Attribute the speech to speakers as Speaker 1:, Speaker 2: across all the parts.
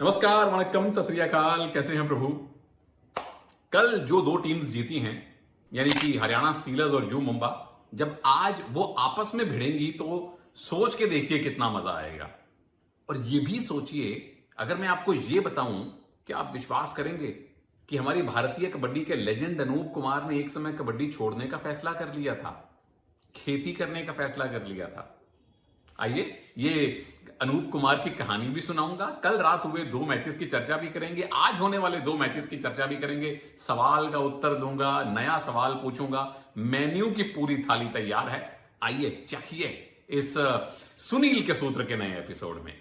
Speaker 1: नमस्कार, वणक्कम, सत श्री अकाल। कैसे हैं प्रभु? कल जो दो टीम्स जीती हैं, यानी कि हरियाणा स्टीलर्स और यू मुंबा, जब आज वो आपस में भिड़ेंगी तो सोच के देखिए कितना मजा आएगा। और ये भी सोचिए, अगर मैं आपको ये बताऊं कि आप विश्वास करेंगे कि हमारी भारतीय कबड्डी के लेजेंड अनूप कुमार ने एक समय कबड्डी छोड़ने का फैसला कर लिया था, खेती करने का फैसला कर लिया था। आइए, ये अनूप कुमार की कहानी भी सुनाऊंगा। कल रात हुए दो मैचेस की चर्चा भी करेंगे, आज होने वाले दो मैचेस की चर्चा भी करेंगे, सवाल का उत्तर दूंगा, नया सवाल पूछूंगा। मेन्यू की पूरी थाली तैयार है। आइए चखिए इस सुनील के सूत्र के नए एपिसोड में।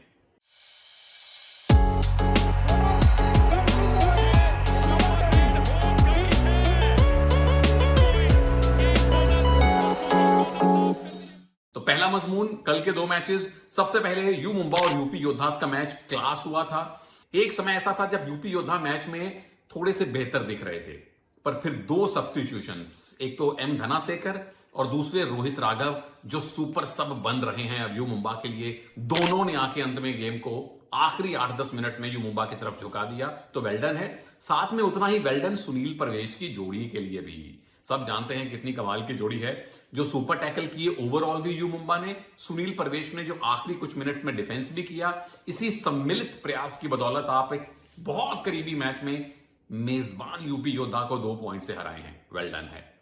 Speaker 1: तो पहला मजमून, कल के दो मैचेस। सबसे पहले यू मुंबा और यूपी योद्धास का मैच क्लास हुआ था। एक समय ऐसा था जब यूपी योद्धा मैच में थोड़े से बेहतर दिख रहे थे, पर फिर दो सब्स्टिट्यूशंस, एक तो एम धनासेकर और दूसरे रोहित राघव, जो सुपर सब बन रहे हैं अब यू मुंबा के लिए, दोनों ने आके अंत में गेम को आखिरी 8-10 मिनट्स में यू मुंबा की तरफ झुका दिया। तो वेल्डन है। साथ में उतना ही वेल्डन सुनील प्रवेश की जोड़ी के लिए भी। सब जानते हैं कितनी कमाल की जोड़ी है। जो सुपर टैकल किए ओवरऑल भी यू मुंबा ने, सुनील प्रवेश ने जो आखिरी कुछ मिनट्स में डिफेंस भी किया, इसी सम्मिलित प्रयास की बदौलत आप एक बहुत करीबी मैच में मेजबान यूपी योद्धा को 2 पॉइंट से हराए हैं। वेल डन है।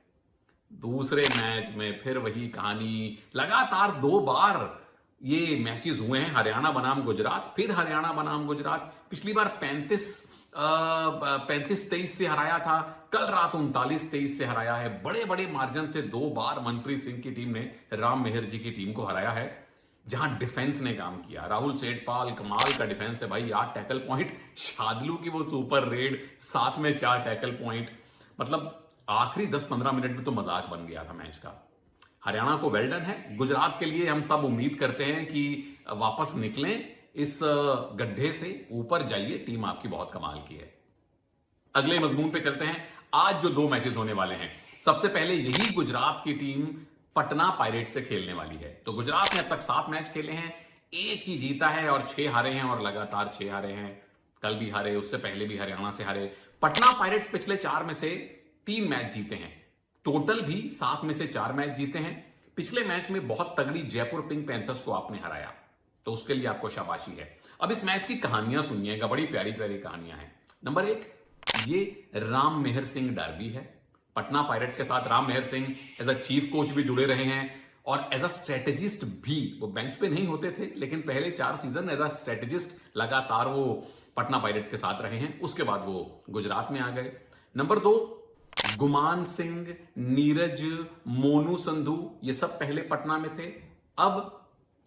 Speaker 1: दूसरे मैच में फिर वही कहानी, लगातार 2 बार ये मैचेस हुए हैं, हरियाणा बनाम गुजरात, फिर हरियाणा बनाम गुजरात। पिछली बार 35-23 से हराया था, कल रात 39-23 से हराया है। बड़े बड़े मार्जिन से 2 बार मनप्रीत सिंह की टीम ने राम मेहर जी की टीम को हराया है, जहां डिफेंस ने काम किया। राहुल सेठपाल, कमाल का डिफेंस है भाई, 8 टैकल पॉइंट। शादलू की वो सुपर रेड, साथ में 4 टैकल पॉइंट। मतलब आखिरी 10-15 मिनट में तो मजाक बन गया था मैच का। हरियाणा को वेल्डन है। गुजरात के लिए हम सब उम्मीद करते हैं कि वापस निकलें इस गड्ढे से, ऊपर जाइए। टीम आपकी बहुत कमाल की है। अगले मजमून पे चलते हैं। आज जो 2 मैचेस होने वाले हैं, सबसे पहले यही गुजरात की टीम पटना पायरेट्स से खेलने वाली है। तो गुजरात ने अब तक 7 मैच खेले हैं, 1 ही जीता है और 6 हारे हैं, और लगातार 6 हारे हैं। कल भी हारे, उससे पहले भी हरियाणा से हारे। पटना पायरेट्स पिछले 4 में से 3 मैच जीते हैं, टोटल भी 7 में से 4 मैच जीते हैं। पिछले मैच में बहुत तगड़ी जयपुर पिंक पैंथर्स को आपने हराया, तो उसके लिए आपको शाबाशी है। अब इस मैच की कहानियां सुनिएगा, बड़ी प्यारी प्यारी कहानियां हैं। नंबर 1, ये राम मेहर सिंह डर्बी है। पटना पायरेट्स के साथ Ram Mehar Singh as a chief coach भी जुड़े रहे हैं, और एज अ स्ट्रेटेजिस्ट भी। वो बेंच पे नहीं होते थे, लेकिन पहले 4 सीजन एज अ स्ट्रेटेजिस्ट लगातार वो पटना पायरेट्स के साथ रहे हैं। उसके बाद वो गुजरात में आ गए। नंबर 2, गुमान सिंह, नीरज, मोनू संधू, ये सब पहले पटना में थे, अब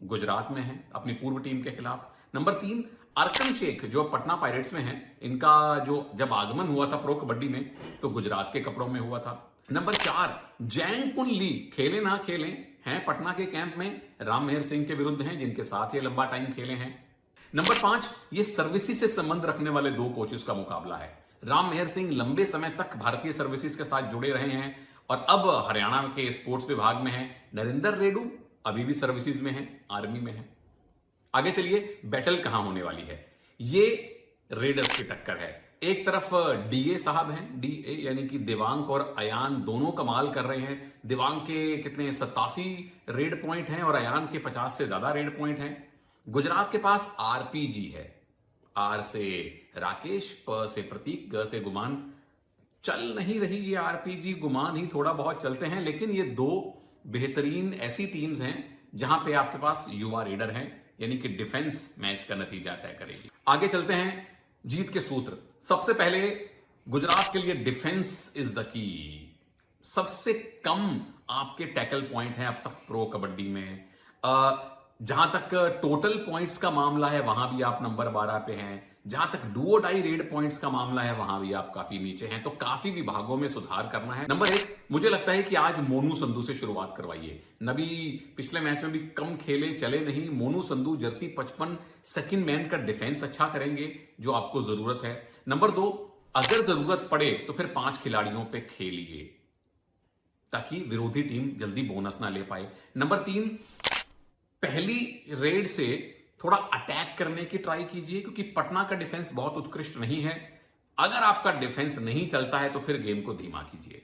Speaker 1: गुजरात में हैं अपनी पूर्व टीम के खिलाफ। नंबर 3, अरकम शेख, जो पटना पायरेट्स में हैं। इनका जो जब आगमन हुआ था प्रो कबड्डी में, तो गुजरात के कपड़ों में हुआ था। नंबर 4, जैंग कुन ली, खेले ना खेले हैं पटना के कैंप में, राम मेहर सिंह के विरुद्ध हैं, जिनके साथ ये लंबा टाइम खेले हैं। नंबर 5, ये सर्विसेज से संबंध रखने वाले 2 कोचेस का मुकाबला है। राम मेहर सिंह लंबे समय तक भारतीय सर्विसेज के साथ जुड़े रहे हैं और अब हरियाणा के स्पोर्ट्स विभाग में हैं। नरेंद्र रेडू अभी भी सर्विसेज में हैं, आर्मी में हैं। आगे चलिए, बैटल कहां होने वाली है। ये रेडर्स की टक्कर है। एक तरफ डीए साहब हैं, डीए यानी कि दिवांक और अयान, दोनों कमाल कर रहे हैं। दिवांक के कितने 87 रेड पॉइंट हैं और अयान के 50 से ज्यादा रेड पॉइंट हैं। गुजरात के पास आरपीजी है। आर से राकेश, प से प्रतीक, ग से गुमान। चल नहीं रही ये आरपीजी, गुमान ही थोड़ा बहुत चलते हैं, लेकिन ये 2 बेहतरीन ऐसी टीम्स हैं जहां पे आपके पास युवा रेडर हैं, यानी कि डिफेंस मैच का नतीजा तय करेगी। आगे चलते हैं, जीत के सूत्र। सबसे पहले गुजरात के लिए डिफेंस इज द की। सबसे कम आपके टैकल पॉइंट हैं अब तक प्रो कबड्डी में। जहां तक टोटल पॉइंट्स का मामला है, वहां भी आप नंबर 12 पे हैं। जहां तक डू और डाई रेड पॉइंट्स का मामला है, वहां भी आप काफी नीचे हैं। तो काफी विभागों में सुधार करना है। नंबर 1, मुझे लगता है कि आज मोनू संधू से शुरुआत करवाइए। नबी पिछले मैच में भी कम खेले, चले नहीं। Monu Sandhu Jersey 55 second man का डिफेंस अच्छा करेंगे, जो आपको जरूरत है। नंबर 2, अगर जरूरत पड़े तो फिर 5 खिलाड़ियों पे खेलिए, ताकि विरोधी टीम जल्दी बोनस ना ले पाए। नंबर 3, पहली रेड से थोड़ा अटैक करने की ट्राई कीजिए, क्योंकि पटना का डिफेंस बहुत उत्कृष्ट नहीं है। अगर आपका डिफेंस नहीं चलता है तो फिर गेम को धीमा कीजिए।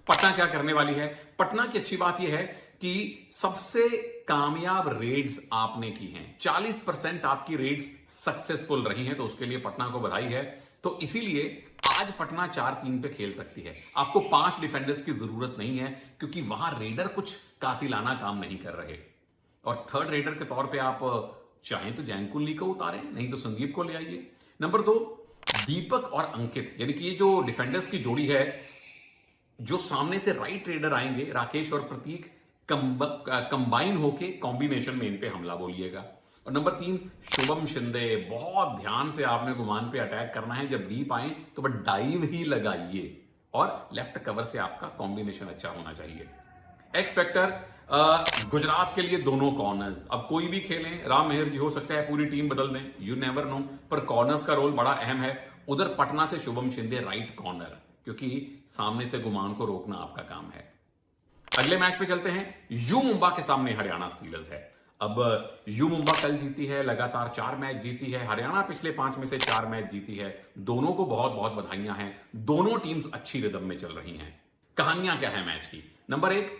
Speaker 1: पटना क्या करने वाली है? पटना की अच्छी बात यह है कि सबसे कामयाब रेड्स आपने की हैं, 40% आपकी रेड्स सक्सेसफुल रही हैं, तो उसके लिए पटना को बधाई है। तो इसीलिए आज पटना 4-3 पे खेल सकती है। आपको 5 डिफेंडर्स की जरूरत नहीं है, क्योंकि वहां रेडर कुछ कातिलाना काम नहीं कर रहे। और थर्ड रेडर के तौर पे आप चाहें तो जैनकुल ली को उतारें, नहीं तो संदीप को ले आइए। नंबर 2, दीपक और अंकित, यानी कि ये जो डिफेंडर्स की जोड़ी है, जो सामने से राइट रेडर आएंगे, राकेश और प्रतीक, कंबाइन होके कॉम्बिनेशन में इन पे हमला बोलिएगा। और नंबर 3, शुभम शिंदे, बहुत ध्यान से आपने गुमान पे अटैक करना है। जब डीप आए तो बस डाइव ही लगाइए, और लेफ्ट कवर से आपका कॉम्बिनेशन अच्छा होना चाहिए। एक्स फैक्टर गुजरात के लिए दोनों कॉर्नर्स, अब कोई भी खेलें, राम मेहर जी हो सकता है पूरी टीम बदल दें, यू नेवर नो, पर कॉर्नर्स का रोल बड़ा अहम है। उधर पटना से शुभम शिंदे राइट कॉर्नर, क्योंकि सामने से गुमान को रोकना आपका काम है। अगले मैच पे चलते हैं। यू मुंबा के सामने हरियाणा स्टीलर्स है। अब यू मुंबा कल जीती है, लगातार 4 मैच जीती है। हरियाणा पिछले 5 में से 4 मैच जीती है। दोनों को बहुत बहुत बधाइयां हैं। दोनों टीम्स अच्छी रिदम में चल रही हैं। कहानियां क्या है मैच की? नंबर 1,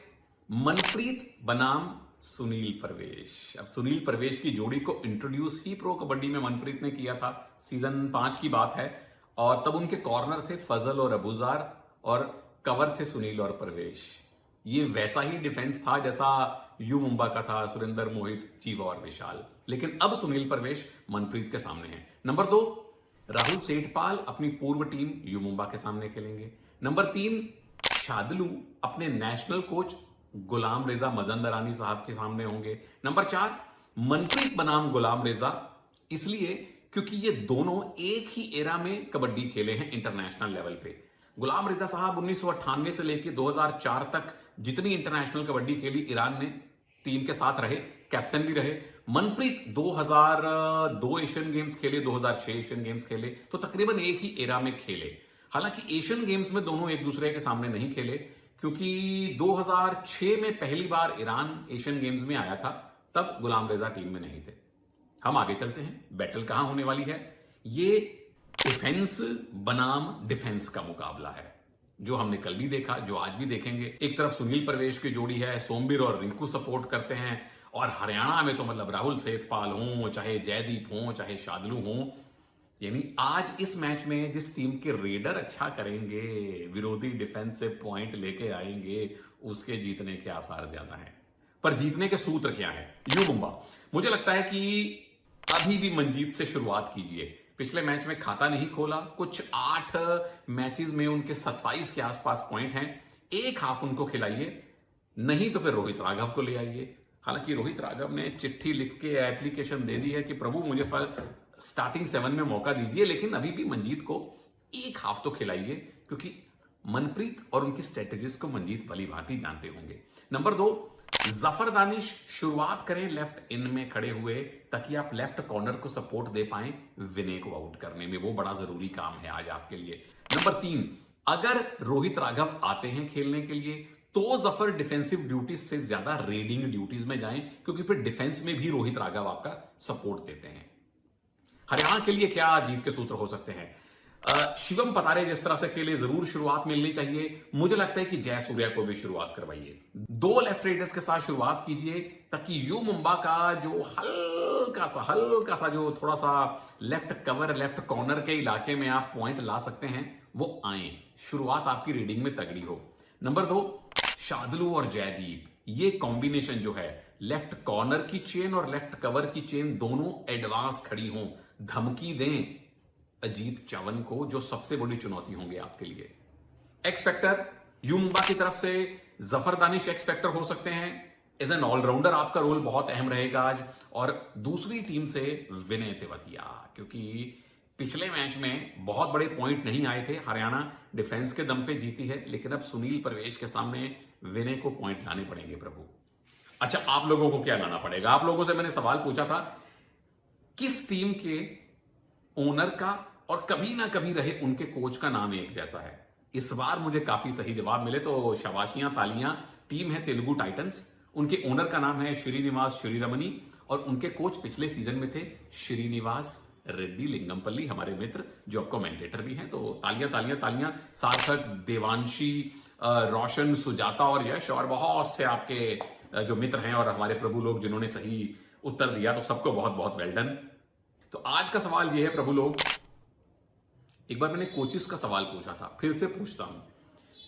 Speaker 1: मनप्रीत बनाम सुनील परवेश। अब सुनील परवेश की जोड़ी को इंट्रोड्यूस ही प्रो कबड्डी में मनप्रीत ने किया था, सीजन 5 की बात है। और तब उनके कॉर्नर थे फजल और अबूजार, और कवर थे सुनील और परवेश। ये वैसा ही डिफेंस था जैसा यू मुंबा का था, सुरेंद्र, मोहित, चीवा और विशाल। लेकिन अब सुनील परवेश मनप्रीत के सामने है। नंबर 2, राहुल सेठपाल अपनी पूर्व टीम यू मुंबा के सामने खेलेंगे। नंबर 3, शादलू अपने नेशनल कोच गुलाम रेजा मजंदरानी साहब के सामने होंगे। नंबर 4, मनप्रीत बनाम गुलाम रेजा, इसलिए क्योंकि ये दोनों एक ही एरा में कबड्डी खेले हैं इंटरनेशनल लेवल पे। गुलाम रेजा साहब 1998 से लेकर 2004 तक जितनी इंटरनेशनल कबड्डी खेली ईरान ने, टीम के साथ रहे, कैप्टन भी रहे। मनप्रीत 2002 एशियन गेम्स खेले, 2006 एशियन गेम्स खेले, तो तकरीबन एक ही एरा में खेले। हालांकि एशियन गेम्स में दोनों एक दूसरे के सामने नहीं खेले, क्योंकि 2006 में पहली बार ईरान एशियन गेम्स में आया था, तब गुलाम रेजा टीम में नहीं थे। हम आगे चलते हैं। बैटल कहां होने वाली है? ये डिफेंस बनाम डिफेंस का मुकाबला है, जो हमने कल भी देखा, जो आज भी देखेंगे। एक तरफ सुनील परवेश की जोड़ी है, सोमबीर और रिंकू सपोर्ट करते हैं, और हरियाणा में तो मतलब राहुल सेठपाल हो, चाहे जयदीप हो, चाहे शादलू हो, यानी आज इस मैच में जिस टीम के रेडर अच्छा करेंगे, विरोधी डिफेंस से पॉइंट लेके आएंगे, उसके जीतने के आसार ज्यादा हैं। पर जीतने के सूत्र क्या है? यू मुंबा, मुझे लगता है कि अभी भी मंजीत से शुरुआत कीजिए। पिछले मैच में खाता नहीं खोला, कुछ 8 मैचेस में उनके 27 के आसपास पॉइंट हैं। एक हाफ उनको खिलाइए, नहीं तो फिर रोहित राघव को ले आइए। हालांकि रोहित राघव ने चिट्ठी लिख के एप्लीकेशन दे दी है कि प्रभु मुझे स्टार्टिंग 7 में मौका दीजिए, लेकिन अभी भी मंजीत को एक हाफ तो खिलाइए, क्योंकि मनप्रीत और उनकी स्ट्रेटेजीज को मंजीत भली भांति जानते होंगे। नंबर 2, जफर दानिश शुरुआत करें लेफ्ट इन में खड़े हुए, ताकि आप लेफ्ट कॉर्नर को सपोर्ट दे पाएं विनय को आउट करने में। वो बड़ा जरूरी काम है आज आपके लिए। नंबर 3, अगर रोहित राघव आते हैं खेलने के लिए, तो जफर डिफेंसिव ड्यूटीज से ज्यादा रेडिंग ड्यूटीज में जाएं, क्योंकि फिर डिफेंस में भी रोहित राघव आपका सपोर्ट देते हैं। हरियाणा के लिए क्या जीत के सूत्र हो सकते हैं? शिवम पतारे जिस तरह से खेले, जरूर शुरुआत मिलनी चाहिए। मुझे लगता है कि जयसूर्या को भी शुरुआत करवाइए। 2 लेफ्ट रेडर्स के साथ शुरुआत कीजिए, ताकि यू मुंबा का जो हल्का सा जो थोड़ा सा लेफ्ट कवर, लेफ्ट कॉर्नर के इलाके में आप पॉइंट ला सकते हैं, वो आए। शुरुआत आपकी रीडिंग में तगड़ी हो। नंबर 2, शादलू और जयदीप, ये कॉम्बिनेशन जो है, लेफ्ट कॉर्नर की चेन और लेफ्ट कवर की चेन दोनों एडवांस खड़ी हों, धमकी दें अजीत चवन को, जो सबसे बड़ी चुनौती होंगे आपके लिए। एक्स फैक्टर यू मुंबा की तरफ से जफर दानिश एक्स फैक्टर हो सकते हैं। एज एन ऑलराउंडर आपका रोल बहुत अहम रहेगा आज। और दूसरी टीम से विनय तेवतिया, क्योंकि पिछले मैच में बहुत बड़े पॉइंट नहीं आए थे, हरियाणा डिफेंस के दम पे जीती है, लेकिन अब सुनील परवेश के सामने विनय को पॉइंट लाने पड़ेंगे प्रभु। अच्छा, आप लोगों को क्या लाना पड़ेगा? आप लोगों से मैंने सवाल पूछा था, किस टीम के ओनर का और कभी ना कभी रहे उनके कोच का नाम एक जैसा है? इस बार मुझे काफी सही जवाब मिले, तो शाबाशियां, तालियां। टीम है तेलुगु टाइटंस, उनके ओनर का नाम है श्रीनिवास श्रीरमणी, और उनके कोच पिछले सीजन में थे श्रीनिवास रेड्डी लिंगमपल्ली, हमारे मित्र जो अब कमेंटेटर भी हैं। तो तालियां तालियां तालियां। सार्थक, देवांशी, रोशन, सुजाता और यश और बहुत से आपके जो मित्र हैं और हमारे प्रभु लोग जिन्होंने सही उत्तर दिया, तो सबको बहुत बहुत वेल डन। तो आज का सवाल यह है प्रभु लोग, एक बार मैंने कोचेस का सवाल पूछा था, फिर से पूछता हूं।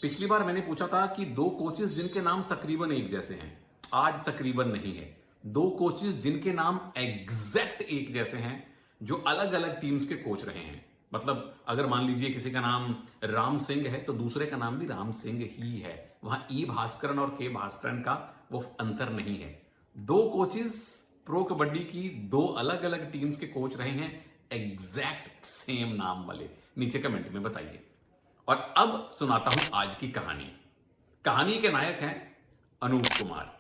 Speaker 1: पिछली बार मैंने पूछा था कि 2 कोचेस जिनके नाम तकरीबन एक जैसे हैं, आज तकरीबन नहीं है। 2 कोचेस जिनके नाम एग्जैक्ट एक जैसे हैं, जो अलग अलग टीम्स के कोच रहे हैं। मतलब अगर मान लीजिए किसी का नाम राम सिंह है तो दूसरे का नाम भी राम सिंह ही है। वहां ई भास्करन और के भास्करन का वो अंतर नहीं है। 2 कोचेस प्रो कबड्डी की 2 अलग अलग टीम्स के कोच रहे हैं, एग्जैक्ट सेम नाम वाले। नीचे कमेंट में बताइए। और अब सुनाता हूं आज की कहानी। कहानी के नायक हैं अनूप कुमार।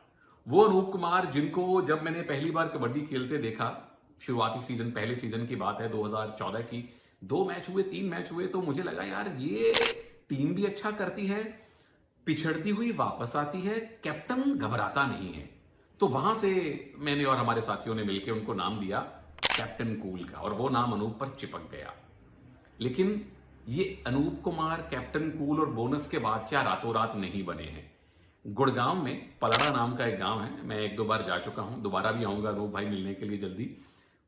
Speaker 1: वो अनूप कुमार जिनको जब मैंने पहली बार कबड्डी खेलते देखा, शुरुआती सीजन, पहले सीजन की बात है 2014 की, 2 मैच हुए, 3 मैच हुए, तो मुझे लगा यार ये टीम भी अच्छा करती है, पिछड़ती हुई वापस आती है, कैप्टन घबराता नहीं है। तो वहां से मैंने और हमारे साथियों ने मिलकर उनको नाम दिया कैप्टन कूल का, और वो नाम अनूप पर चिपक गया। लेकिन ये अनूप कुमार, कैप्टन कूल और बोनस के बादशाह रातों रात नहीं बने हैं। गुड़गांव में पलड़ा नाम का एक गांव है, मैं 1-2 बार जा चुका हूं, दोबारा भी आऊंगा अनूप भाई मिलने के लिए जल्दी।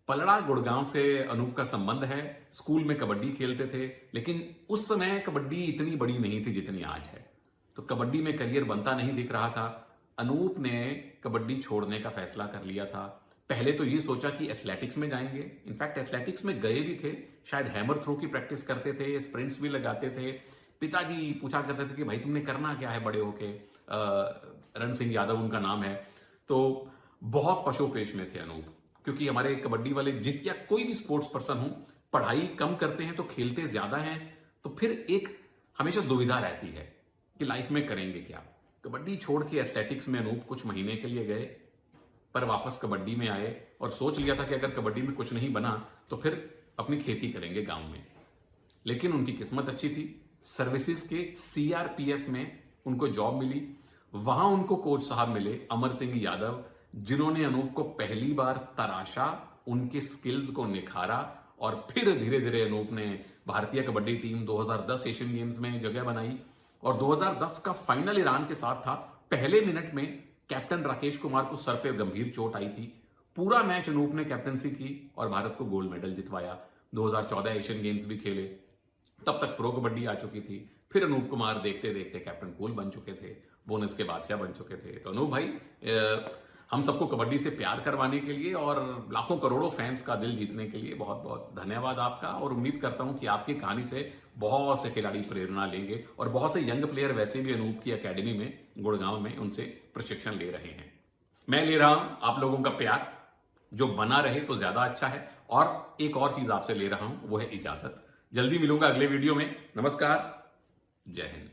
Speaker 1: पलड़ा गुड़गांव से अनूप का संबंध है। स्कूल में कबड्डी खेलते थे, लेकिन उस समय कबड्डी इतनी बड़ी नहीं थी जितनी आज है। तो कबड्डी में करियर बनता नहीं दिख रहा था। अनूप ने कबड्डी छोड़ने का फैसला कर लिया था। पहले तो ये सोचा कि एथलेटिक्स में जाएंगे, इनफैक्ट एथलेटिक्स में गए भी थे, शायद हैमर थ्रो की प्रैक्टिस करते थे, स्प्रिंट्स भी लगाते थे। पिताजी पूछा करते थे कि भाई तुमने करना क्या है बड़े होके। रण सिंह यादव उनका नाम है। तो बहुत पशोपेश में थे अनूप, क्योंकि हमारे कबड्डी वाले या कोई भी स्पोर्ट्स पर्सन हो, पढ़ाई कम करते हैं तो खेलते ज्यादा हैं। तो फिर एक हमेशा दुविधा रहती है कि लाइफ में करेंगे क्या। कबड्डी छोड़ के एथलेटिक्स में अनूप कुछ महीने के लिए गए, पर वापस कबड्डी में आए और सोच लिया था कि अगर कबड्डी में कुछ नहीं बना तो फिर अपनी खेती करेंगे गांव में। लेकिन उनकी किस्मत अच्छी थी, सर्विसेज के सीआरपीएफ में उनको जॉब मिली। वहां उनको कोच साहब मिले अमर सिंह यादव, जिन्होंने अनूप को पहली बार तराशा, उनके स्किल्स को निखारा और फिर धीरे धीरे अनूप ने भारतीय कबड्डी टीम 2010 एशियन गेम्स में जगह बनाई। और 2010 का फाइनल ईरान के साथ था। पहले मिनट में कैप्टन राकेश कुमार को सर पे गंभीर चोट आई थी। पूरा मैच अनूप ने कैप्टनसी की और भारत को गोल्ड मेडल जितवाया। 2014 एशियन गेम्स भी खेले, तब तक प्रो कबड्डी आ चुकी थी। फिर अनूप कुमार देखते देखते कैप्टन कूल बन चुके थे, बोनस के बादशाह बन चुके थे। तो अनूप भाई, हम सबको कबड्डी से प्यार करवाने के लिए और लाखों करोड़ों फैंस का दिल जीतने के लिए बहुत बहुत धन्यवाद आपका। और उम्मीद करता हूं कि आपकी कहानी से बहुत से खिलाड़ी प्रेरणा लेंगे और बहुत से यंग प्लेयर वैसे भी अनूप की एकेडमी में गुड़गांव में उनसे प्रशिक्षण ले रहे हैं। मैं ले रहा हूं आप लोगों का प्यार, जो बना रहे तो ज्यादा अच्छा है। और एक और चीज आपसे ले रहा हूं, वो है इजाजत। जल्दी मिलूंगा अगले वीडियो में। नमस्कार, जय हिंद।